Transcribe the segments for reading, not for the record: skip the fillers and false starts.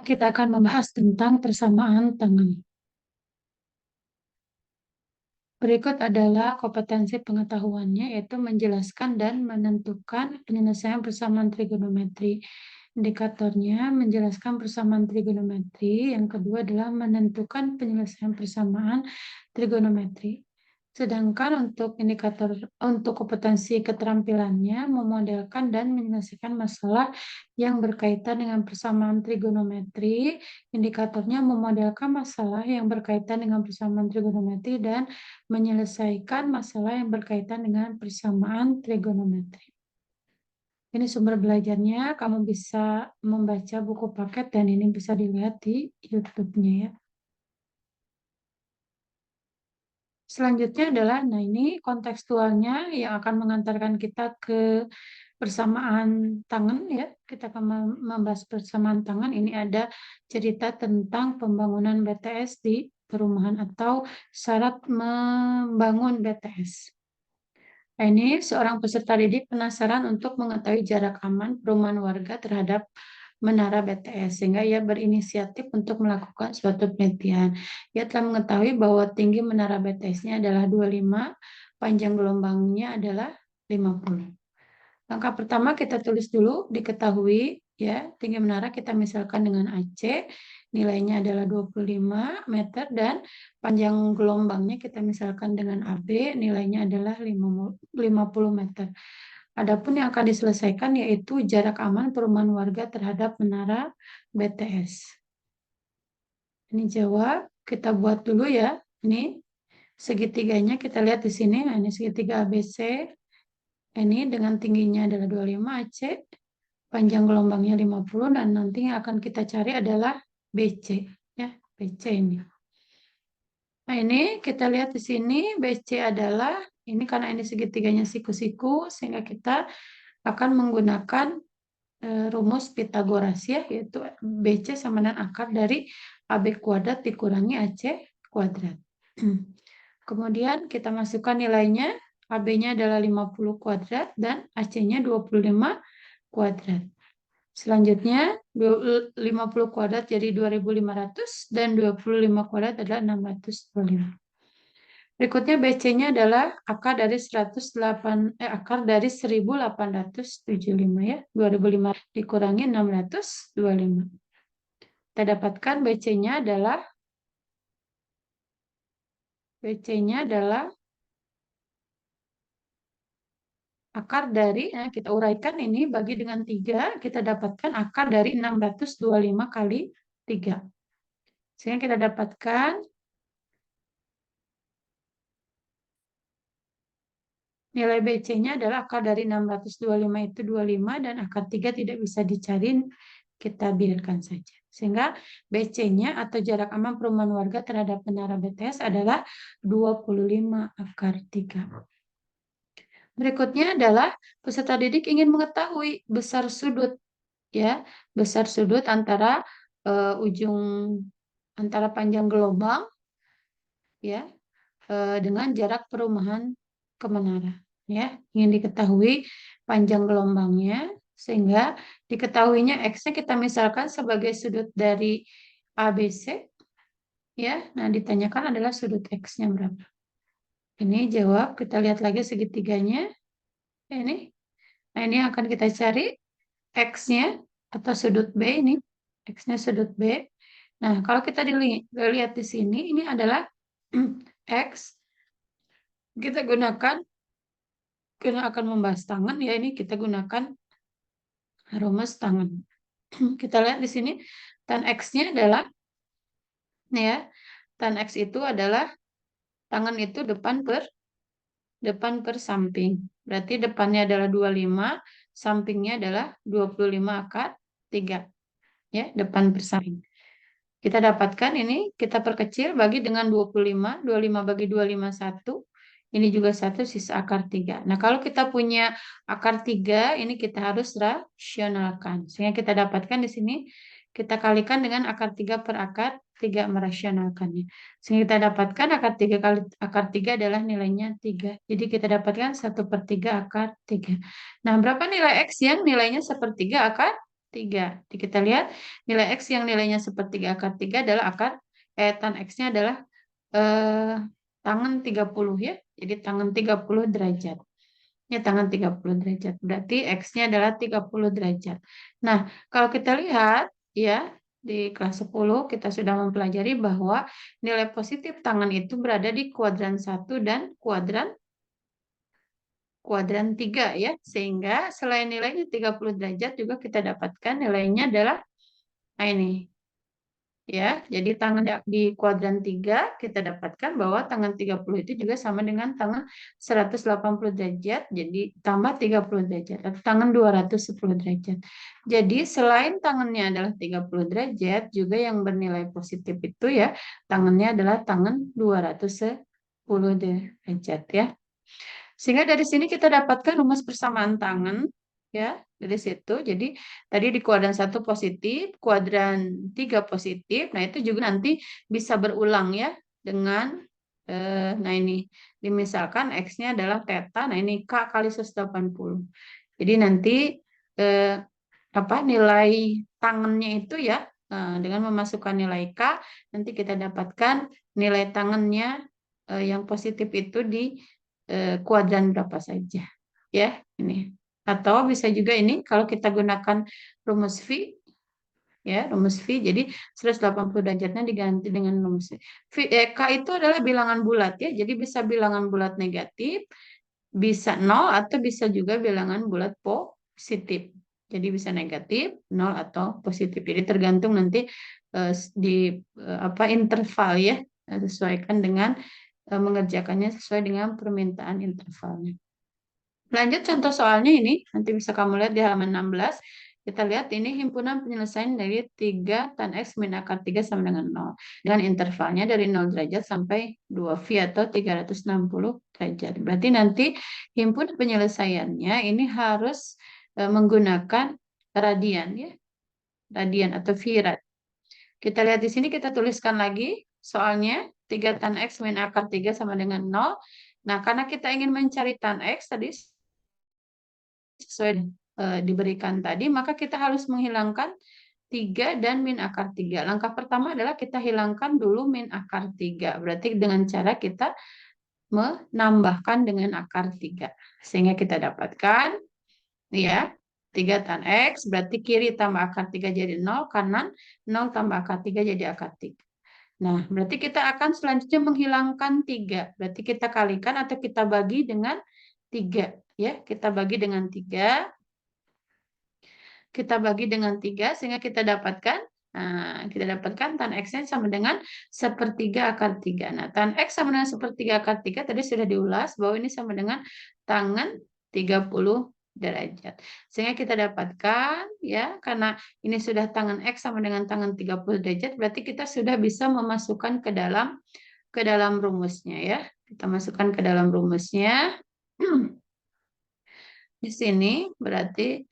Kita akan membahas tentang persamaan tangan. Berikut adalah kompetensi pengetahuannya, yaitu menjelaskan dan menentukan penyelesaian persamaan trigonometri. Indikatornya menjelaskan persamaan trigonometri. Yang kedua adalah menentukan penyelesaian persamaan trigonometri. Sedangkan untuk kompetensi keterampilannya memodelkan dan menyelesaikan masalah yang berkaitan dengan persamaan trigonometri. Indikatornya memodelkan masalah yang berkaitan dengan persamaan trigonometri dan menyelesaikan masalah yang berkaitan dengan persamaan trigonometri. Ini sumber belajarnya, kamu bisa membaca buku paket dan ini bisa dilihat di YouTube-nya ya. Selanjutnya adalah, nah ini kontekstualnya yang akan mengantarkan kita ke persamaan tangan ya. Kita akan membahas persamaan tangan. Ini ada cerita tentang pembangunan BTS di perumahan atau syarat membangun BTS. Nah, ini seorang peserta didik penasaran untuk mengetahui jarak aman perumahan warga terhadap menara BTS, sehingga ia berinisiatif untuk melakukan suatu penelitian. Ia telah mengetahui bahwa tinggi menara BTS-nya adalah 25, panjang gelombangnya adalah 50. Langkah pertama kita tulis dulu, diketahui ya, tinggi menara kita misalkan dengan AC, nilainya adalah 25 meter dan panjang gelombangnya kita misalkan dengan AB, nilainya adalah 50 meter. Adapun yang akan diselesaikan yaitu jarak aman perumahan warga terhadap menara BTS. Ini jawab, kita buat dulu ya. Ini segitiganya kita lihat di sini. Nah, ini segitiga ABC. Ini dengan tingginya adalah 25 AC, panjang gelombangnya 50 dan nanti yang akan kita cari adalah BC ya, BC ini. Nah, ini kita lihat di sini BC adalah ini karena ini segitiganya siku-siku sehingga kita akan menggunakan rumus Pitagoras ya, yaitu BC sama dengan akar dari AB kuadrat dikurangi AC kuadrat. Kemudian kita masukkan nilainya, AB-nya adalah 50 kuadrat dan AC-nya 25 kuadrat. Selanjutnya 50 kuadrat jadi 2500 dan 25 kuadrat adalah 625. Berikutnya BC-nya adalah akar dari 1875 ya. 2500 dikurangi 625. Kita dapatkan BC-nya adalah akar dari, kita uraikan ini bagi dengan 3, kita dapatkan akar dari 625 kali 3. Sehingga kita dapatkan nilai BC-nya adalah akar dari 625 itu 25 dan akar 3 tidak bisa dicari, kita biarkan saja. Sehingga BC-nya atau jarak aman perumahan warga terhadap menara BTS adalah 25 akar 3. Berikutnya adalah peserta didik ingin mengetahui besar sudut ya, besar sudut antara antara panjang gelombang ya dengan jarak perumahan ke menara ya. Ingin diketahui panjang gelombangnya sehingga diketahuinya X-nya kita misalkan sebagai sudut dari ABC ya. Nah, ditanyakan adalah sudut X-nya berapa. Ini jawab, kita lihat lagi segitiganya. Ini. Nah, ini akan kita cari X-nya atau sudut B ini. X-nya sudut B. Nah, kalau kita dilihat di sini, ini adalah X. Kita gunakan, kita akan membahas tangan, ya ini kita gunakan rumus tangan. Kita lihat di sini, tan X-nya adalah, ya, tan X itu adalah, tangan itu depan per samping. Berarti depannya adalah 25, sampingnya adalah 25 akar 3. Ya, depan per samping. Kita dapatkan ini, kita perkecil bagi dengan 25, 25 bagi 25, 1. Ini juga 1, sisa akar 3. Nah, kalau kita punya akar 3, ini kita harus rasionalkan. Sehingga kita dapatkan di sini, kita kalikan dengan akar 3 per akar 3 merasionalkannya. Sehingga kita dapatkan akar 3 kali akar 3 adalah nilainya 3. Jadi kita dapatkan 1/3 akar 3. Nah, berapa nilai X yang nilainya 1/3 akar 3. Kita lihat nilai X yang nilainya sepertiga akar 3 adalah tan X-nya adalah tangen 30 ya. Jadi tangen 30 derajat. Ya, tangan 30 derajat. Berarti X-nya adalah 30 derajat. Nah, kalau kita lihat ya di kelas 10 kita sudah mempelajari bahwa nilai positif tangan itu berada di kuadran 1 dan kuadran 3 ya. Sehingga selain nilainya 30 derajat juga kita dapatkan nilainya adalah ini ya. Jadi tangan di kuadran 3 kita dapatkan bahwa tangan 30 itu juga sama dengan tangan 180 derajat, jadi tambah 30 derajat atau tangan 210 derajat. Jadi selain tangannya adalah 30 derajat, juga yang bernilai positif itu ya tangannya adalah tangan 210 derajat ya. Sehingga dari sini kita dapatkan rumus persamaan tangan ya dari situ. Jadi tadi di kuadran 1 positif, kuadran 3 positif. Nah, itu juga nanti bisa berulang ya dengan nah ini misalkan X-nya adalah theta. Nah, ini K kali 180. Jadi nanti eh, apa nilai tangannya itu ya dengan memasukkan nilai K nanti kita dapatkan nilai tangannya yang positif itu di kuadran berapa saja ya ini atau bisa juga ini kalau kita gunakan rumus V ya rumus V jadi 180 derajatnya diganti dengan rumus K itu adalah bilangan bulat ya jadi bisa bilangan bulat negatif bisa nol atau bisa juga bilangan bulat positif. Jadi bisa negatif, nol atau positif. Jadi tergantung nanti di apa interval ya, sesuaikan dengan mengerjakannya sesuai dengan permintaan intervalnya. Lanjut contoh soalnya ini, nanti bisa kamu lihat di halaman 16. Kita lihat ini himpunan penyelesaian dari 3 tan X min akar 3 sama dengan 0. Dan intervalnya dari 0 derajat sampai 2V atau 360 derajat. Berarti nanti himpunan penyelesaiannya ini harus menggunakan radian ya. Radian atau V-rad. Kita lihat di sini kita tuliskan lagi soalnya 3 tan X min akar 3 sama dengan 0. Nah, karena kita ingin mencari tan X tadi sesuai diberikan tadi, maka kita harus menghilangkan 3 dan min akar 3. Langkah pertama adalah kita hilangkan dulu min akar 3. Berarti dengan cara kita menambahkan dengan akar 3. Sehingga kita dapatkan ya 3 tan X, berarti kiri tambah akar 3 jadi 0, kanan 0 tambah akar 3 jadi akar 3. Nah, berarti kita akan selanjutnya menghilangkan 3. Berarti kita kalikan atau kita bagi dengan 3. Ya, kita bagi dengan 3. Kita bagi dengan 3 sehingga kita dapatkan tan X-nya sama dengan sepertiga akar 3. Nah, tan X sama dengan sepertiga akar 3 tadi sudah diulas bahwa ini sama dengan tangen 30 derajat. Sehingga kita dapatkan ya karena ini sudah tangen X sama dengan tangen 30 derajat berarti kita sudah bisa memasukkan ke dalam rumusnya ya. Kita masukkan ke dalam rumusnya. Di sini berarti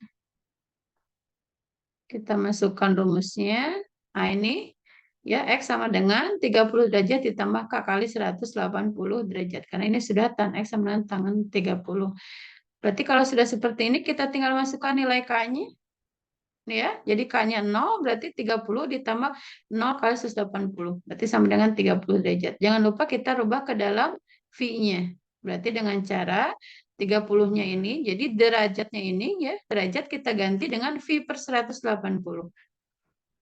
kita masukkan rumusnya. Nah, ini ya X sama dengan 30 derajat ditambah K kali 180 derajat. Karena ini sudah tan X sama dengan tangen 30. Berarti kalau sudah seperti ini kita tinggal masukkan nilai K-nya. Ya, jadi K-nya 0 berarti 30 ditambah 0 kali 180. Berarti sama dengan 30 derajat. Jangan lupa kita rubah ke dalam V-nya. Berarti dengan cara 30-nya ini, jadi derajatnya ini ya, derajat kita ganti dengan V per 180.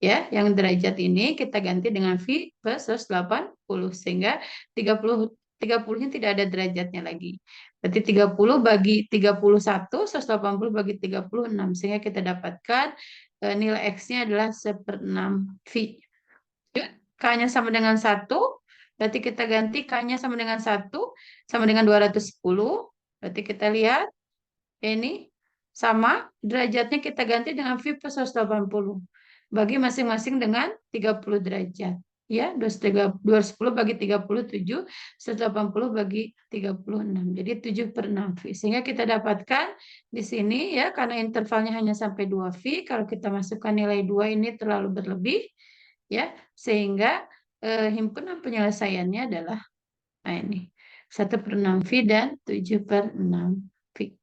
Ya, yang derajat ini kita ganti dengan V per 180 sehingga 30-nya tidak ada derajatnya lagi. Berarti 30 bagi 31, 180 bagi 36 sehingga kita dapatkan nilai X-nya adalah 1/6 V. K-nya sama dengan 1, berarti kita ganti K-nya sama dengan 1, sama dengan 210. Berarti kita lihat ini sama derajatnya kita ganti dengan V per 180. Bagi masing-masing dengan 30 derajat. Ya, 210 bagi 37, 180 bagi 36. Jadi 7/6 V. Sehingga kita dapatkan di sini ya, karena intervalnya hanya sampai 2V, kalau kita masukkan nilai 2 ini terlalu berlebih, ya, sehingga himpunan penyelesaiannya adalah nah ini 1/6 V dan 7/6 V.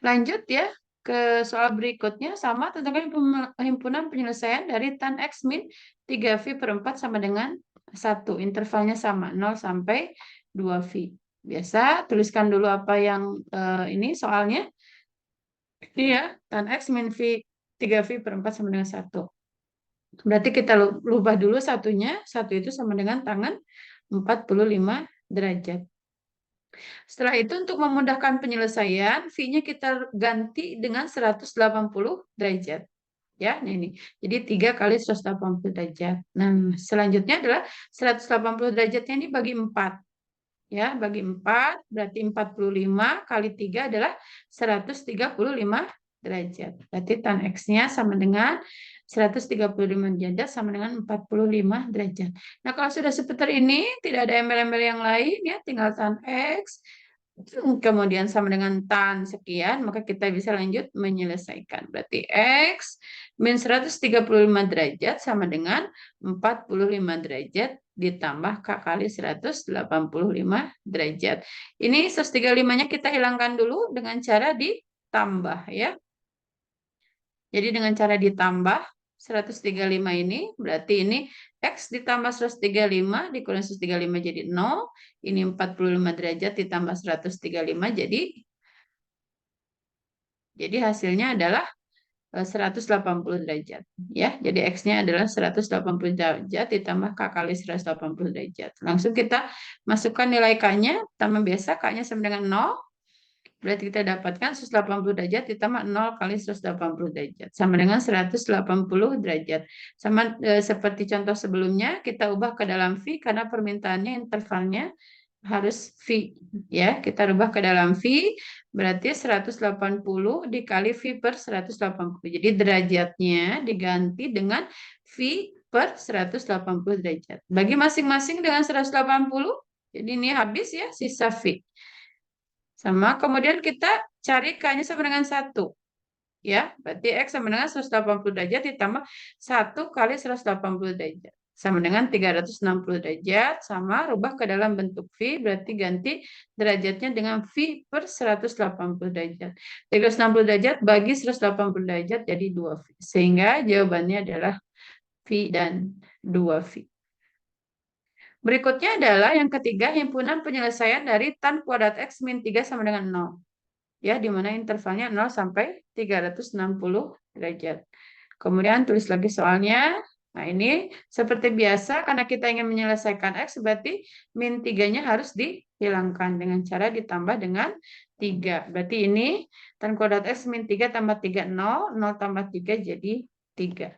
Lanjut ya. ke soal berikutnya, sama, tentukan himpunan penyelesaian dari tan X min 3V/4 sama dengan 1. Intervalnya sama, 0 sampai 2V. Biasa, tuliskan dulu apa yang ini soalnya. Iya, tan X min 3V/4 sama dengan 1. Berarti kita rubah dulu satunya. 1 itu sama dengan tangan 45 derajat. Setelah itu untuk memudahkan penyelesaian, V-nya kita ganti dengan 180 derajat. Ya, ini. Jadi 3 kali 180 derajat. Nah, selanjutnya adalah 180 derajatnya ini bagi 4. Ya, bagi 4 berarti 45 kali 3 adalah 135 derajat. Berarti tan X-nya sama dengan 135 derajat sama dengan 45 derajat. Nah, kalau sudah seperti ini, tidak ada embel-embel yang lain ya, tinggal tan X kemudian sama dengan tan sekian, maka kita bisa lanjut menyelesaikan. Berarti X min 135 derajat sama dengan 45 derajat ditambah K kali 185 derajat. Ini 135-nya kita hilangkan dulu dengan cara ditambah ya. Jadi dengan cara ditambah 135 ini, berarti ini X ditambah 135 dikurang 135 jadi 0. Ini 45 derajat ditambah 135 jadi hasilnya adalah 180 derajat. Ya, jadi X-nya adalah 180 derajat ditambah K kali 180 derajat. Langsung kita masukkan nilai K-nya, tambah biasa K-nya sama dengan 0. Berarti kita dapatkan 180 derajat ditambah 0 kali 180 derajat. Sama dengan 180 derajat. Sama seperti contoh sebelumnya, kita ubah ke dalam V karena permintaannya intervalnya harus V. Ya, kita rubah ke dalam V, berarti 180 dikali V per 180. Jadi derajatnya diganti dengan V per 180 derajat. Bagi masing-masing dengan 180, jadi ini habis ya, sisa V. Sama, kemudian kita cari K-nya sama dengan 1. Ya, berarti X sama dengan 180 derajat ditambah 1 kali 180 derajat. Sama dengan 360 derajat, sama rubah ke dalam bentuk V, berarti ganti derajatnya dengan V per 180 derajat. 360 derajat bagi 180 derajat jadi 2V. Sehingga jawabannya adalah V dan 2V. Berikutnya adalah yang ketiga, himpunan penyelesaian dari tan kuadrat X min 3 sama dengan 0. Ya, di mana intervalnya 0 sampai 360 derajat. Kemudian tulis lagi soalnya. Nah, ini seperti biasa, karena kita ingin menyelesaikan X, berarti min 3-nya harus dihilangkan dengan cara ditambah dengan 3. Berarti ini tan kuadrat X min 3 tambah 3, 0. 0 tambah 3 jadi 3.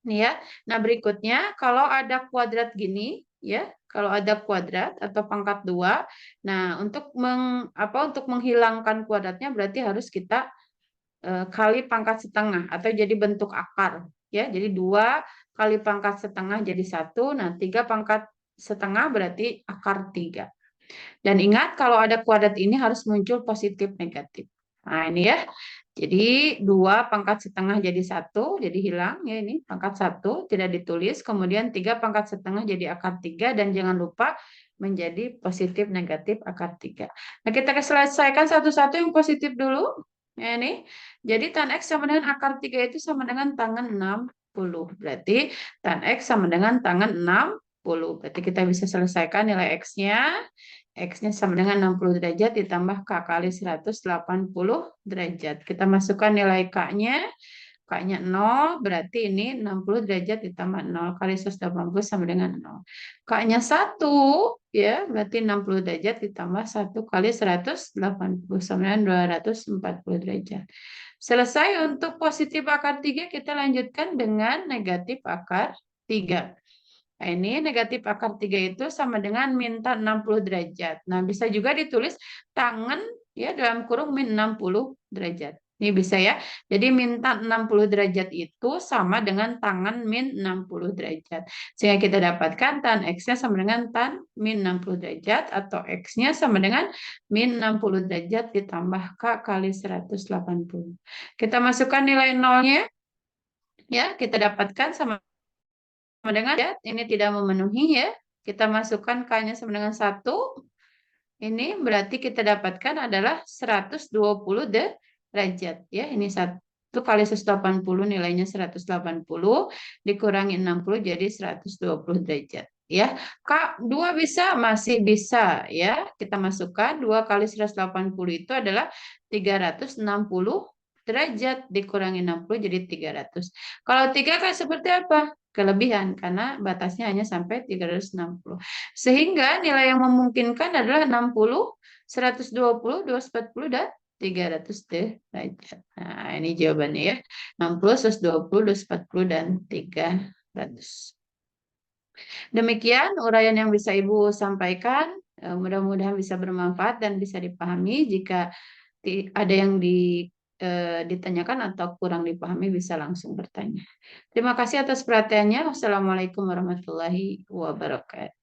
Nih ya. Nah, berikutnya kalau ada kuadrat gini, ya, kalau ada kuadrat atau pangkat 2, nah untuk untuk menghilangkan kuadratnya berarti harus kita kali pangkat setengah atau jadi bentuk akar, ya. Jadi 2 kali pangkat setengah jadi 1. Nah, 3 pangkat setengah berarti akar 3. Dan ingat kalau ada kuadrat ini harus muncul positif negatif. Nah, ini ya. Jadi 2 pangkat setengah jadi 1, jadi hilang ya ini pangkat 1 tidak ditulis, kemudian 3 pangkat setengah jadi akar 3 dan jangan lupa menjadi positif negatif akar 3. Nah, kita selesaikan satu-satu yang positif dulu. Ya, ini. Jadi tan X sama dengan akar 3 itu sama dengan tangan 60. Berarti tan X sama dengan tangan 60. Berarti kita bisa selesaikan nilai X-nya. X-nya sama dengan 60 derajat ditambah K kali 180 derajat. Kita masukkan nilai K-nya. K-nya 0, berarti ini 60 derajat ditambah 0 kali 180 sama dengan 0. K-nya 1, ya, berarti 60 derajat ditambah 1 kali 180 sama dengan 240 derajat. Selesai untuk positif akar 3, kita lanjutkan dengan negatif akar 3. Nah, ini negatif akar 3 itu sama dengan minta 60 derajat. Nah, bisa juga ditulis tangan ya dalam kurung min 60 derajat. Ini bisa ya. Jadi minta 60 derajat itu sama dengan tangan min 60 derajat. Sehingga kita dapatkan tan X-nya sama dengan tan min 60 derajat atau X-nya sama dengan min 60 derajat ditambah K kali 180. Kita masukkan nilai nolnya. Ya, kita dapatkan sama dengan ya, ini tidak memenuhi ya. Kita masukkan K-nya sama dengan 1. Ini berarti kita dapatkan adalah 120 derajat ya. Ini 1 kali 180 nilainya 180 dikurangi 60 jadi 120 derajat ya. Kak, 2 bisa? Masih bisa ya. Kita masukkan 2 kali 180 itu adalah 360 derajat dikurangi 60 jadi 300. Kalau 3 kan seperti apa? Kelebihan karena batasnya hanya sampai 360. Sehingga nilai yang memungkinkan adalah 60, 120, 240 dan 300 derajat. Nah, ini jawabannya ya. 60, 120, 240 dan 300. Demikian uraian yang bisa Ibu sampaikan. Mudah-mudahan bisa bermanfaat dan bisa dipahami. Jika ada yang ditanyakan atau kurang dipahami bisa langsung bertanya. Terima kasih atas perhatiannya. Wassalamualaikum warahmatullahi wabarakatuh.